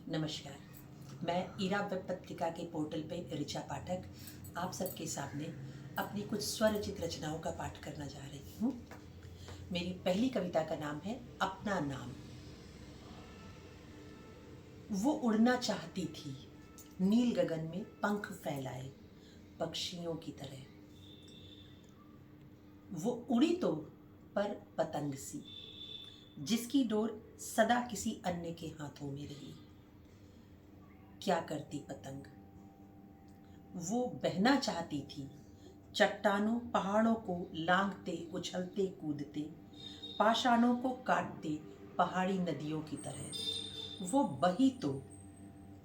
नमस्कार। मैं ईरा वेब पत्रिका के पोर्टल पे ऋचा पाठक आप सबके सामने अपनी कुछ स्वरचित रचनाओं का पाठ करना जा रही हूँ। मेरी पहली कविता का नाम है अपना नाम। वो उड़ना चाहती थी नील गगन में पंख फैलाए पक्षियों की तरह। वो उड़ी तो पर पतंग सी, जिसकी डोर सदा किसी अन्य के हाथों में रही। क्या करती पतंग? वो बहना चाहती थी चट्टानों पहाड़ों को लांघते उछलते कूदते, पाषाणों को काटते पहाड़ी नदियों की तरह। वो बही तो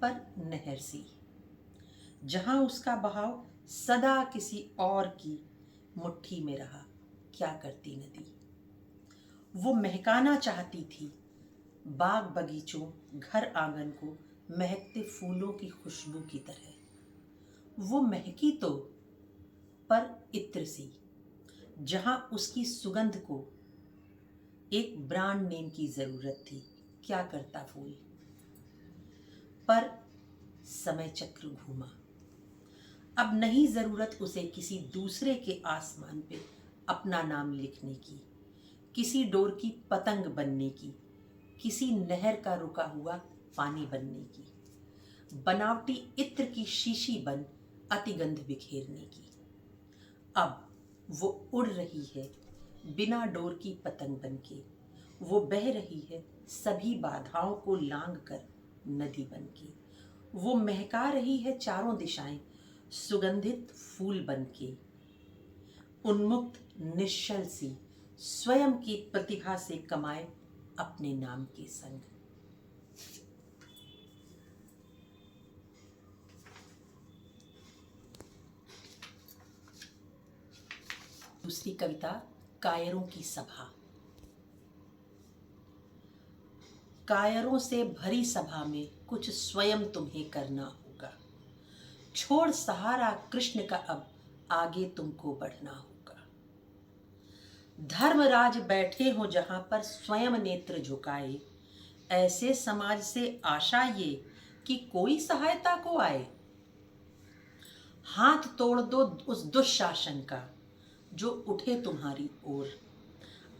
पर नहर सी, जहां उसका बहाव सदा किसी और की मुट्ठी में रहा। क्या करती नदी? वो महकाना चाहती थी बाग बगीचों घर आंगन को महकते फूलों की खुशबू की तरह। वो महकी तो पर इत्र सी, जहां उसकी सुगंध को एक ब्रांड नेम की जरूरत थी। क्या करता फूल? पर समय चक्र घूमा। अब नहीं जरूरत उसे किसी दूसरे के आसमान पे अपना नाम लिखने की, किसी डोर की पतंग बनने की, किसी नहर का रुका हुआ पानी बनने की, बनावटी इत्र की शीशी बन अतिगंध बिखेरने की। अब वो उड़ रही है बिना डोर की पतंग बनके। वो बह रही है सभी बाधाओं को लांघ कर नदी बनके। वो महका रही है चारों दिशाएं सुगंधित फूल बनके। उन्मुक्त निश्चल सी स्वयं की प्रतिभा से कमाए अपने नाम के संग। दूसरी कविता कायरों की सभा। कायरों से भरी सभा में कुछ स्वयं तुम्हें करना होगा। छोड़ सहारा कृष्ण का, अब आगे तुमको बढ़ना होगा। धर्मराज बैठे हो जहां पर स्वयं नेत्र झुकाए, ऐसे समाज से आशा ये कि कोई सहायता को आए। हाथ तोड़ दो उस दुशासन का जो उठे तुम्हारी ओर।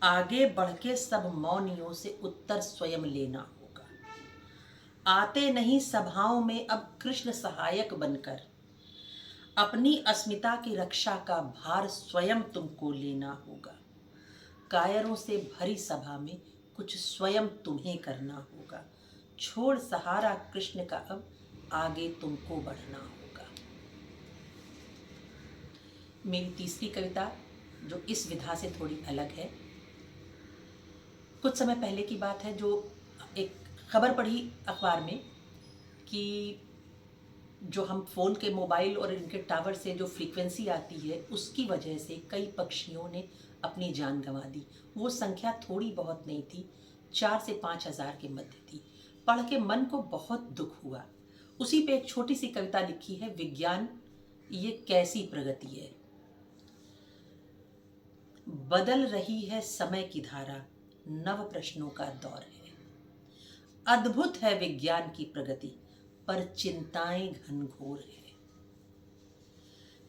आगे बढ़ के सब मौनियों से उत्तर स्वयं लेना होगा। आते नहीं सभाओं में अब कृष्ण सहायक बनकर, अपनी अस्मिता की रक्षा का भार स्वयं तुमको लेना होगा। कायरों से भरी सभा में कुछ स्वयं तुम्हें करना होगा। छोड़ सहारा कृष्ण का, अब आगे तुमको बढ़ना होगा। मेरी तीसरी कविता जो इस विधा से थोड़ी अलग है। कुछ समय पहले की बात है, जो एक खबर पढ़ी अखबार में कि जो हम फ़ोन के मोबाइल और इनके टावर से जो फ्रीक्वेंसी आती है उसकी वजह से कई पक्षियों ने अपनी जान गंवा दी। वो संख्या थोड़ी बहुत नहीं थी, 4 से 5 हज़ार के मध्य थी। पढ़ के मन को बहुत दुख हुआ। उसी पे एक छोटी सी कविता लिखी है, विज्ञान ये कैसी प्रगति है। बदल रही है समय की धारा, नव प्रश्नों का दौर है। अद्भुत है विज्ञान की प्रगति, पर चिंताएं घनघोर है।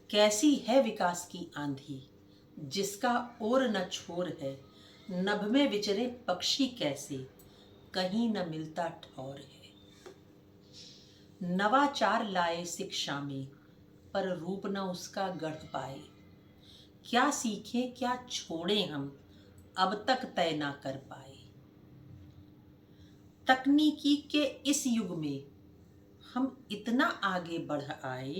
कैसी है विकास की आंधी, जिसका ओर न छोर है। नभ में विचरे पक्षी कैसे, कहीं न मिलता ठौर है। नवाचार लाए शिक्षा में, पर रूप न उसका गढ़ पाए। क्या सीखें क्या छोड़ें हम, अब तक तय ना कर पाए। तकनीकी के इस युग में हम इतना आगे बढ़ आए,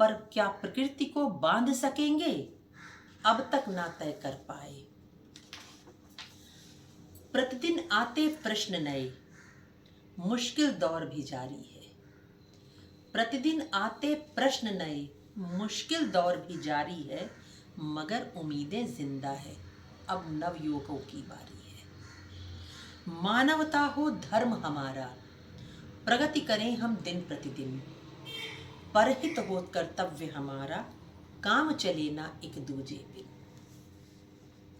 पर क्या प्रकृति को बांध सकेंगे, अब तक ना तय कर पाए। प्रतिदिन आते प्रश्न नए, मुश्किल दौर भी जारी है। प्रतिदिन आते प्रश्न नए, मुश्किल दौर भी जारी है। मगर उम्मीदें जिंदा है, अब नवयुवकों की बारी है। मानवता हो धर्म हमारा, प्रगति करें हम दिन प्रतिदिन। परहित हो कर्तव्य हमारा, काम चले ना एक दूजे पे।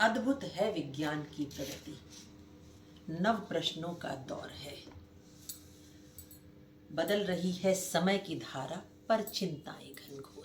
अद्भुत है विज्ञान की प्रगति, नव प्रश्नों का दौर है। बदल रही है समय की धारा, पर चिंताएं घनघोर